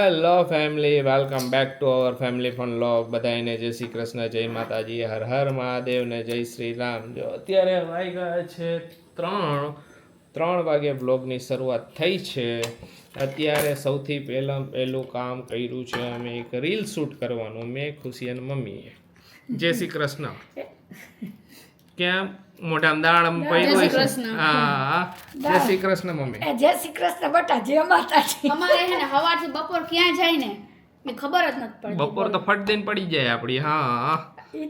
Hello family, welcome back to our family fun vlog. બધાને જય શ્રી કૃષ્ણ, જય માતાજી, હર હર મહાદેવ ને જય શ્રી રામ. જો અત્યારે વાગ્યા છે 3 વાગે બ્લોગની શરૂઆત થઈ છે. અત્યારે સૌથી પહેલું કામ કર્યું છે અમે એક રીલ શૂટ કરવાનું, મેં ખુશી અને મમ્મીએ. જય શ્રી કૃષ્ણ. કેમ મોઢામાં દાણમ પડ્યું છે? હા, જય શ્રી કૃષ્ણ મમ્મી. જય શ્રી કૃષ્ણ બેટા, જય માતાજી. અમારે હે ને હવારથી બપોર ક્યાં જાય ને મેં ખબર જ નથી પડતી. બપોર તો ફટ દઈને પડી જાય આપડી. હા,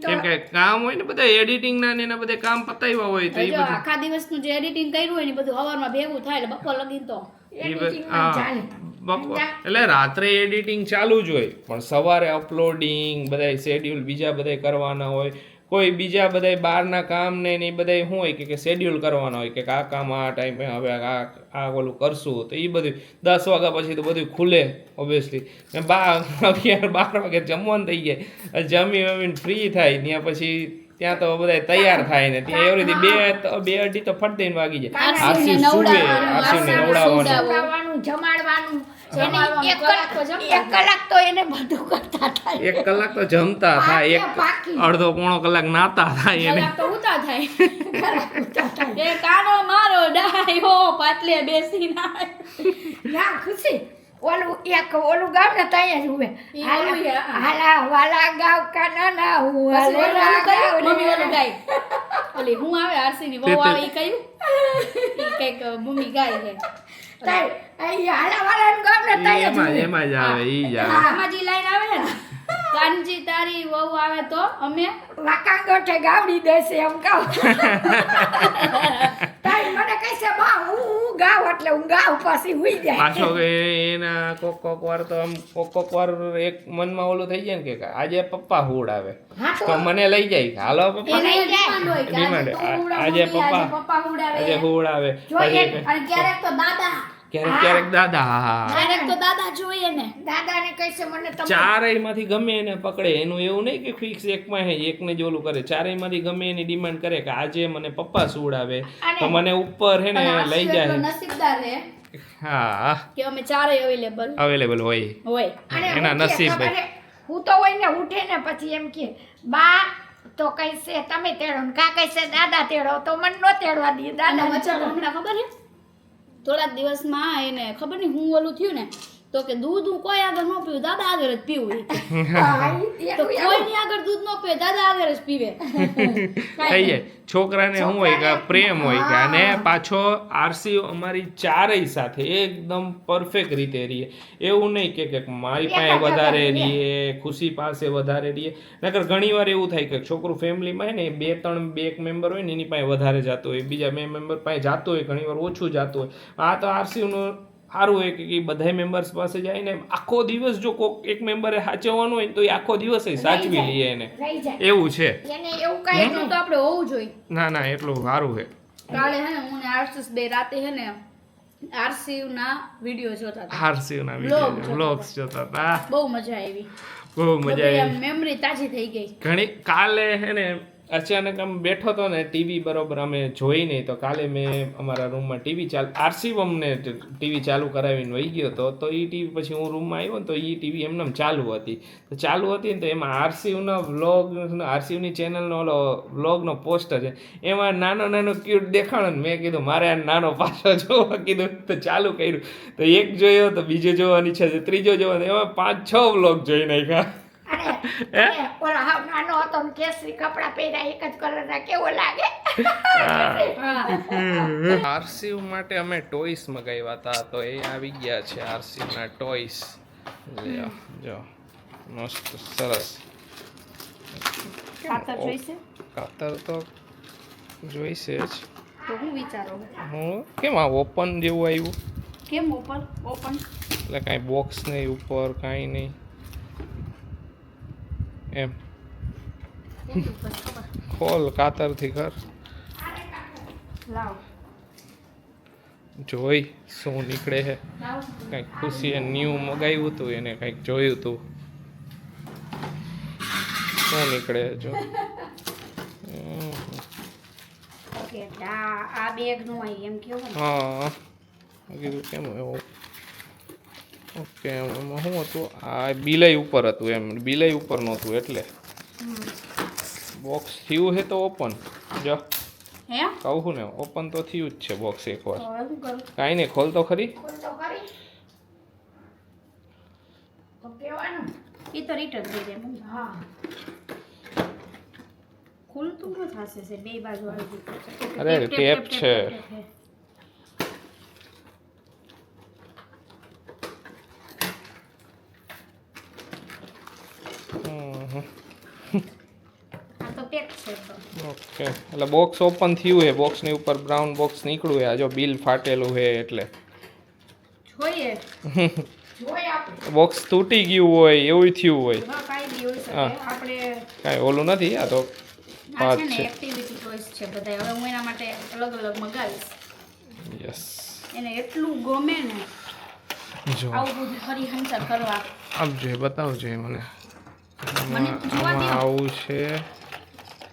કેમ કે કામ હોય ને બધા એડિટિંગ ના ને એના બધા કામ પતાવ્યા હોય તો એ જો બધું આખા દિવસનું જે એડિટિંગ કર્યું હોય ને એ બધું હવારમાં ભેગું થાય એટલે બપોર લગીન તો બપોર એટલે રાત્રે એડિટિંગ ચાલુ જ હોય, પણ સવારે અપલોડિંગ બધા શેડ્યુલ બીજા બધા કરવાના હોય. કોઈ બીજા બધા બહારના કામ ને એ બધા શું હોય કે શેડ્યુલ કરવાના હોય કે આ કામ આ ટાઈમે હવે આ ઓલું કરશું, તો એ બધું 10 વાગ્યા પછી તો બધું ખુલે ઓબ્વિયસલી. 11-12 વાગે જમવાનું થઈ જાય, જમીને ફ્રી થાય ત્યાં પછી ત્યાં તો બધા તૈયાર થાય ને ત્યાં એવી રીતે 2-2:30 તો ફટ દઈને વાગી જાય. આરસી સુવે, આરસીને નવડાવવાનું, જમાડવાનું, એક કલાક તો એને બધું કરતા થાય. 1 કલાક તો જમતા થાય, અડધો પોણો કલાક નાતા થાય એને. કલાક તો ઉતા થાય. એ કાનો મારો ડાયો પાટલે બેસી ના ખુશી ઓલું ગામ ને ત્યાં જ હુવે. હાલા વાલા ગાવ કાના ના હું મમ્મી ઓલું ગાય ઓલી હું આવે આરસી ની વહુ આવે ઈ કયું ઈ કઈક મમ્મી ગાય છે. એમાં જ આવે, ઈ જ આવે. આમાં જે લાઈન આવે ને કાનજી તારી વહુ આવે તો અમે વાકાંગોઠે ગાવડી દેશે એમ કહું. તારી મને કહેશે બા હું ગાવ એટલે હું ગાવ પછી હુઈ જાય. પાછો એના કોક વાર તો આમ કોક વાર એક મનમાં ઓલું થઈ જાય ને કે આજે પપ્પા હુડ આવે તો મને લઈ જાય, હાલો પપ્પા ડિમાન્ડ, આજે પપ્પા આજે હુડ આવે. ક્યારેક તો દાદા ક્યારેક દાદા. ક્યારેક તો દાદા જોઈએ ને દાદાને કહેશે મને તમે ચારેય માંથી ગમે એને પકડે. એનું એવું નહીં કે ફિક્સ એકમાં એકને જ ઓલું કરે, ચારેય માંથી ગમે એની ડિમાન્ડ કરે કે આજે મને પપ્પા સુવડાવે તો મને ઉપર હે ને લઈ જાય. નસીબદાર હે હા કે અમે ચારેય અવેલેબલ હોય એના નસીબ. હું તો હોય ને ઉઠે ને પછી એમ કે બા તો કહેશે તમે તેડો ને કા કહેશે દાદા તેડો તો મને નો તેડવા દે. દાદા હમણાં ખબર છે થોડાક દિવસમાં એને ખબર નહીં હું ઓલું થયું ને તો કે દૂધ હું કોઈ આગળ ન પીવું, દાદા આગળ જ પીવું. તો કોઈની આગળ દૂધ ન પીવે, દાદા આગળ જ પીવે. થઈ જાય. છોકરાને શું હોય કે પ્રેમ હોય કે, અને પાછો આરસી અમારી ચારેય સાથે એકદમ પરફેક્ટ રીતે રહીએ. એવું નહીં કે મારી પાસે વધારે રહીએ, ખુશી પાસે વધારે રહીએ. નકર ઘણી વાર એવું થાય કે છોકરું ફેમિલીમાં હે ને 2-3 મેમ્બર હોય ને એની પાસે વધારે જતું હોય, બીજા 2 મેમ્બર પાસે જતું હોય, ઘણી વાર ઓછું જતું હોય. આ તો આરસીનું સારું હોય કે બધા મેમ્બર્સ પાસે જાય ને આખો દિવસ જો કોઈક એક મેમ્બરે સાચવવાનું હોય તો એ આખો દિવસ સાચવી લઈએ એને, એવું છે. એવું કઈ એટલું તો આપણે હોવું જોઈએ. ના એટલું સારું છે. કાલે હે ને હું ને આરસીસ બે રાતે હે ને આરસીયુ ના વિડિયો જોતા હતા, આરસીયુ ના વિડિયો વ્લોગ્સ જોતા હતા. બહુ મજા આવી, મેમરી તાજી થઈ ગઈ ઘણી. કાલે હે ને અચાનક આમ બેઠો હતો ને ટીવી બરોબર અમે જોઈ નહીં, તો કાલે મેં અમારા રૂમમાં ટીવી ચાલુ, આરસી અમને ટીવી ચાલુ કરાવીને વહી ગયો હતો. તો એ ટીવી પછી હું રૂમમાં આવ્યો ને તો એ ટીવી એમને ચાલુ હતી. તો ચાલુ હતી ને તો એમાં આરસીયુના વ્લોગ, આરસીયુની ચેનલનો ઓલો વ્લોગનો પોસ્ટર છે, એમાં નાનો ક્યુટ દેખાણો ને મેં કીધું મારે આ નાનો પાછો જોવા કીધું. તો ચાલુ કર્યું તો એક જોયો તો બીજો જોવાની ઈચ્છા છે, ત્રીજો જોવાનો, એમાં 5-6 વ્લોગ જોઈ નાખ્યા. નાનો હતો કેસરી કપડા પહેર્યા એક જ કલરના, કેવો લાગે. આરસીયુ માટે અમે ટોયસ મગાવ્યા હતા, તો એ આવી ગયા છે આરસીયુના ટોયસ. જો મસ્ત સરસ. કાતર તો જોઈશે જ. તો હું વિચારો હું કેમ આ ઓપન જેવું આવ્યું? કેમ ઓપન એટલે કાંઈ બોક્સ નહીં ઉપર, કાંઈ નહીં એમ. ખોલ કાતરથી કર, જોઈ શું નીકળે છે. કંઈક ખુશીએ ન્યૂ મગાવ્યું હતું, એને કંઈક જોયું હતું શું નીકળે જો. આ બેગ નું એમ કેવું. હા કીધું કેમ એવું ઓકે એમાં શું હતું આ બિલાઈ ઉપર હતું એમ બિલાઈ ઉપર નહોતું એટલે બોક્સ થયું છે તો ઓપન જો હે કહું છું ને ઓપન તો થયું જ છે બોક્સ એકવાર હવે શું કરું કાંઈ નહીં ખોલ તો ખરી ખોલ તો ખરી તો કહેવાનું એ તો રિટર્ન થઈ જાય મમ્મી. હા ખુલતું ન થશે છે બે બાજુ આવી ગયું અરે, ટેપ છે. આ તો પેક છે તો ઓકે એટલે બોક્સ ઓપન થયું છે બોક્સની ઉપર બ્રાઉન બોક્સ નીકળ્યું છે આ જો બિલ ફાટેલું છે એટલે જોઈએ જોઈ આપણે બોક્સ તૂટી ગયું હોય એવું થયું હોય હા કાંઈ બી હોઈ શકે હા. આપણે કાંઈ ઓલું નથી આ તો આ વાત છે ને છે એક્ટિવિટી ચોઈસ છે બધા હવે હું એના માટે અલગ અલગ મંગાવીશ યસ એને એટલું ગમે ને જો આવું બધું ફરી હંસર કરવા આપજો બતાવજો મને મને જોવા આમાં દો આવું છે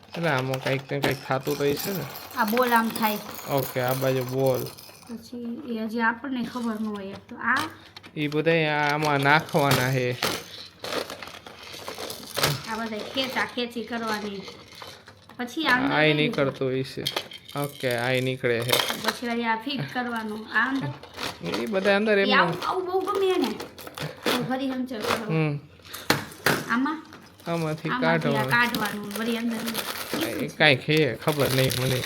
એટલે આમાં કંઈક ને કંઈક થતું રહી છે ને આ બોલ આમ થાય ઓકે આ બાજુ બોલ પછી એ હજી આપણને ખબર ન હોય તો આ એ બધા આમાં નાખવાના છે આ બધા ખેંચી કરવાની પછી આ આઈ નીકળતું હોય છે ઓકે આઈ નીકળે છે પછી વળી આ ફિટ કરવાનું આ અંદર એ બધા અંદર એ એમ આવું આવું બહુ ગમે ને ફરી હંચર કરવાનું આમાં આમાંથી આમાંથી આ કાઢવાનું કાઢવાનું વળી અંદર એ કાંઈક છે ખબર નહીં મને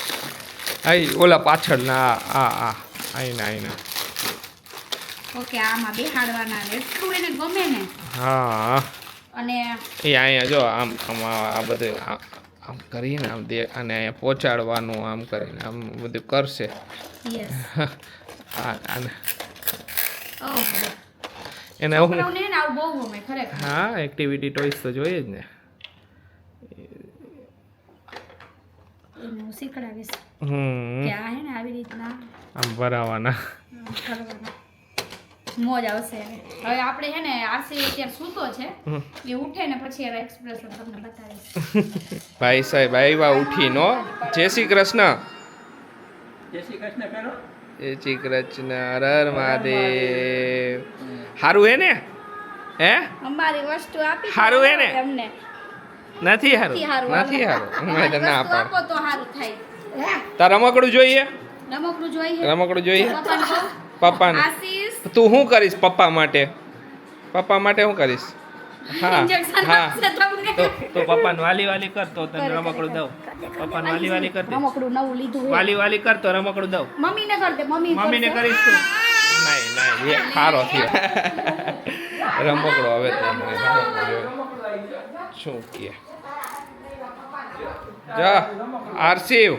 આઈ ઓલા પાછળના આઈના ઓકે આમાં બેહાડવાના ને એટલું એને ગમે ને હા અને એ અહીંયા જો આમ આમ આ બધું આમ કરીને આમ દે અને અહીંયા પહોંચાડવાનું આમ કરીને આમ બધું કરશે યસ આને ઓહો એને હું છોકરાઓને ને આવું બહુ ગમે ખરેખર હા એક્ટિવિટી ટોયસ તો જોઈએ જ ને એને હું શીખડાવીશ હમ કે આ હે ને આવી રીતના આમ ભરાવાના કરવાના મોજ આવશે એને. હવે આપણે હે ને આરસી અત્યારે સૂતો છે એ ઉઠે ને પછી હવે એક્સપ્રેશન તમને બતાવીશ ભાઈ સાહેબ આવ્યા ઉઠીનો જય શ્રી કૃષ્ણ જય શ્રી કૃષ્ણ હર હર મહાદેવ હારું હે ને હે અમારી વસ્તુ આપી હારું હે ને? એમને નથી હારું હારું, નથી હારું મેં તો ના વસ્તુ પાડ આપો તો સારું થાય હે તાર રમકડું જોઈએ રમકડું જોઈએ રમકડું જોઈએ પપ્પાને કહો. પપ્પાને આશીષ તું શું કરીશ પપ્પા માટે શું કરીશ હા injection હા આપશે તમને. તો પપ્પાને વાલી વાલી કર તો તને રમકડું દઉં પપ્પાને વાલી વાલી કર દે રમકડું નવું લીધું હે. વાલી વાલી કર તો રમકડું દઉં મમ્મીને કર દે મમ્મી મમ્મીને કરશે. કરીશ તું નહીં નહીં એ સારો થયો રમકડો હવે તો મને રમકડો જોઈએ. શું કે જા આરસીવ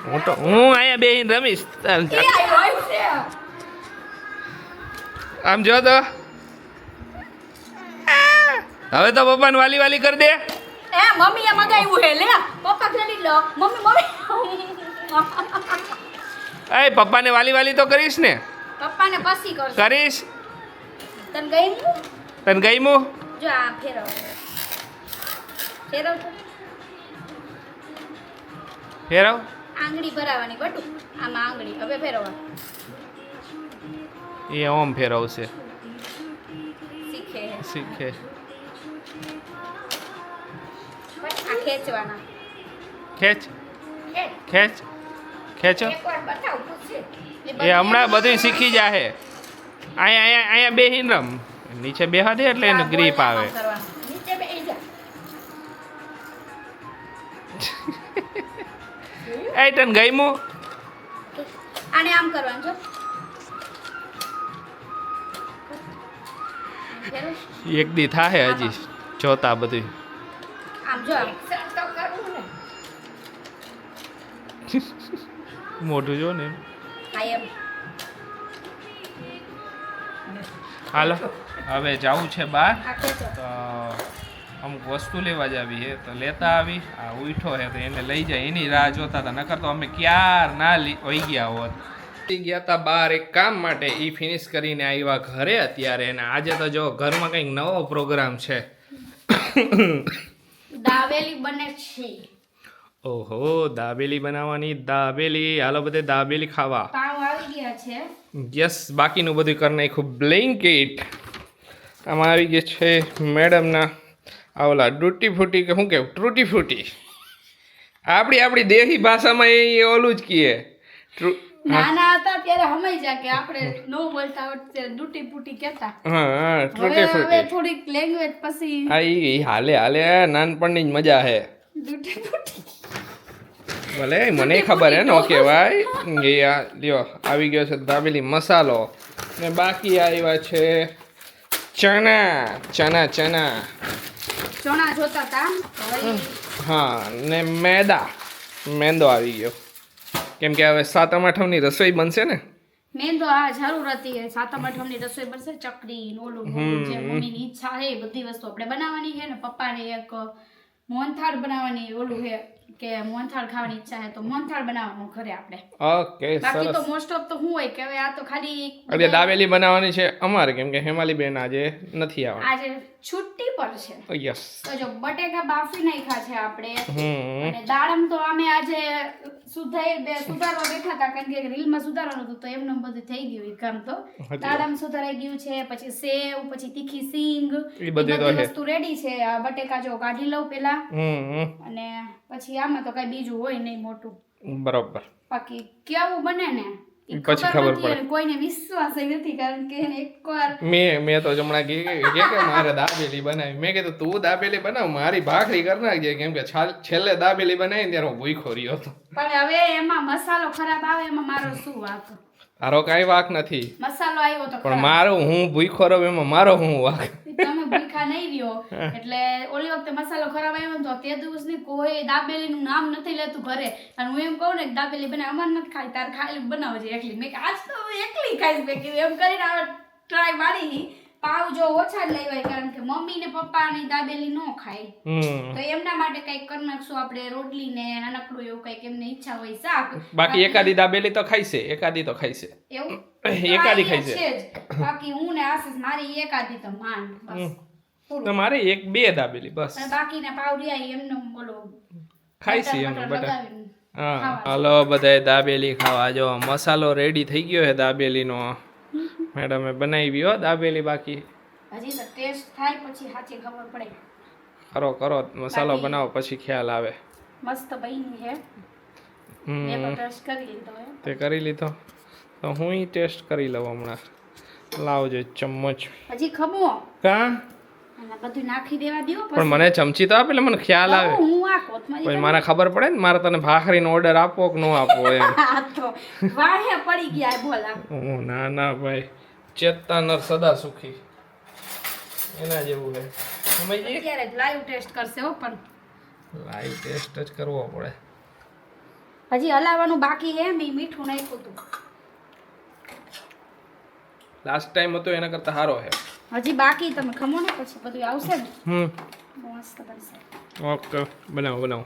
હું અહીંયા બેહીને રમીશ ચાલ, ચાલ. એ હોય છે આમ જો તો હવે તો પપ્પાને વાલી વાલી કરી દે એ મમ્મીએ મગાવ્યું હે લે પપ્પા ક્રેડિટ લો મમ્મી એ પપ્પાને વાલી વાલી તો કરીશ ને પપ્પાને પછી કરશે કરીશ તને ગમ્યું તને ગમ્યું જો આ ફેરવ ફેરવ તો. ફેરવ આંગળી ભરાવાની બટુ આમાં આંગળી હવે ફેરવવા એ ઓમ ફેરવશે શીખે શીખે આ ખેંચવાના ખેંચ ખેંચ ખેંચો એકવાર બતાવ પછી એ હમણાં બધું શીખી જાહે અહીંયા બેહીને રમ નીચે બેહા દે એટલે એને ગ્રીપ આવે નીચે બેસી જા એ તને ગમ્યું આને આમ કરવાનું જો ફેરવ. એક દી થાહે હજી જોતા બધું આમ જો આમ એક્શન તો કરવું ને મોઢું જો ને આ એમ હાલો હવે જવું છે બહાર આ ખેંચો તો અમુક વસ્તુ લેવા જ આવી છે તો લેતા આવી આ ઉઠો છે તો એને લઈ જાય એની રાહ જોતા હતા નકર તો અમે ક્યાર ના વહી ગયા હોત ગયા હતા બહાર એક કામ માટે એ ફિનિશ કરીને આવ્યા ઘરે અત્યારે અને આજે તો જો ઘરમાં કંઈક નવો પ્રોગ્રામ છે દાવેલી બને છે ઓહો દાબેલી બનાવવાની દાબેલી હાલો બધે દાબેલી ખાવા પાવ આવી ગયા છે. યસ બાકીનું બધું કરી નાખ્યું બ્લેન્કેટ આમાં આવી ગયા છે મેડમના આ ઓલા ડૂટી ફૂટી કે શું કેવું ટ્રૂટી ફ્રૂટી આપણી દેહી ભાષામાં એ ઓલું જ કહીએ નાના હતા ત્યારે હમાઈ જા કે આપણે નો બોલતા આવડતું ત્યારે ડૂટી ફૂટી કહેતા. હા ટ્રૂટી હવે ફ્રૂટી થોડીક લેંગ્વેજ પછી હા ઈ હાલે નાનપણની જ મજા હે ડૂટી ફૂટી. ભલે મને ખબર હે નો કહેવાય એ આ લ્યો આવી ગયો છે દાબેલી મસાલો ને બાકી આવ્યા છે ચણા ચણા જોતા હતા. હવે હા ને મેંદો આવી ગયો કેમ કે હવે 7 આઠમની રસોઈ બનશે ને મેં તો આ જરૂર હતી સાતમ આઠમની રસોઈ બનશે. ચકરી નોલું જે મમ્મીની ઈચ્છા છે એ બધી વસ્તુ આપણે બનાવવાની છે ને પપ્પાને એક મોહનથાળ બનાવવાની ઓલું છે કે મોહનથાળ ખાવાની ઈચ્છા છે તો મોહનથાળ બનાવવાનું ઘરે આપણે. ઓકે બાકી તો સરસ મોસ્ટ ઓફ તો શું હોય કે હવે આ તો ખાલી એટલે દાબેલી બનાવવાની છે અમારે કેમ કે હેમાલી બેન આજે નથી આવવા આજે છુટ્ટી પર છે. યસ તો જો બટેકા બાફી નાખ્યા છે આપણે હમ અને દાડમ તો અમે આજે સુધારવા બેઠા હતા કારણ કે રીલમાં સુધારવાનું હતું તો એમને બધું થઈ ગયું એ કામ તો દાડમ સુધારાઈ ગયું છે પછી સેવ પછી તીખી સિંગ એ બધી તો છે વસ્તુ રેડી છે. આ બટેકા જો કાઢી લઉં પેલા અને પછી આમાં તો કઈ બીજું હોય નહીં મોટું બરોબર બાકી કેવું બને ને ઈ પછી ખબર નથી અને કોઈને વિશ્વાસ નથી કારણ કે એને એકવાર મેં તો હમણાં કે મારે દાબેલી બનાવી મેં કીધું તું દાબેલી બનાવ મારી ભાખરી કરી નાખજે કેમ કે છેલ્લે દાબેલી બનાવી ત્યારે હું ભૂખો રહ્યો હતો પણ હવે એમાં મસાલો ખરાબ આવે એમાં મારો શું વાંક. તારો કાંઈ વાંક નથી મસાલો આવ્યો તો પણ મારો હું ભૂખો રહ્યો એમાં મારો હું વાંક તમે ભૂખા નહીં રહ્યો એટલે ઓલી વખતે મસાલો ખરાબ આવ્યો ને તો તે દિવસની કોઈ દાબેલીનું નામ નથી લેતું ઘરે અને હું એમ કહું ને કે દાબેલી બનાવ અમારે નથી ખાઈ તારે ખાલી બનાવજે એકલી. મેં આજ તો એકલી ખાઈશ મેં કીધું એમ કરીને આવે ટ્રાય મારી પાવ જો ઓછા જ લેવાય કારણ કે મમ્મી ને પપ્પાની દાબેલી ન ખાય તો એમના માટે કઈક કરી નાખશું આપણે રોટલી ને નાનકડું એવું કઈક એમને ઈચ્છા હોય શાક. બાકી એકાદી દાબેલી તો ખાઈશે એકાદી તો ખાઈશે એવું એકાદી ખાઈશે છે જ. બાકી હું ને આશીષ મારી એકાદી તો માન બસ તો મારે 1-2 દાબેલી બસ અને બાકીના પાવ રહ્યા એમને બોલો ખાઈશે એમ બટર બટા લગાવીને. હા હાલો બધાય દાબેલી ખાવા જો મસાલો રેડી થઈ ગયો છે દાબેલીનો મેડમે બનાવી હો દાબેલી બાકી હજી તો ટેસ્ટ થાય પછી સાચી ખબર પડે. કરો મસાલો બનાવો પછી ખ્યાલ આવે મસ્ત બની છે. મેં તો ટેસ્ટ કરી લીધો હે. તે કરી લીધો તો હું ટેસ્ટ કરી લઉં હમણાં લાવજો ચમચ હજી ખમો કા અને બધું નાખી દેવા દ્યો પણ મને ચમચી તો આપે એટલે મને ખ્યાલ આવે હું આ કોથમરી પછી મારે ખબર પડે ને મારે તને ભાખરીનો ઓર્ડર આપવો કે ન આપવો એમ આ તો વાહે પડી ગયા બોલા. ના ભાઈ ચેતતા નર સદા સુખી એના જેવું છે સમજી અત્યારે જ લાઈવ ટેસ્ટ કરશે હો પણ લાઈવ ટેસ્ટ જ કરવો પડે હજી હલાવવાનું બાકી છે મેં મીઠું નાખ્યું હતું લાસ્ટ ટાઈમ હતો એના કરતા સારો છે હજી બાકી તમે ખમો ને પછી બધું આવશે ને હમ મસ્ત બનશે. ઓકે બનાવો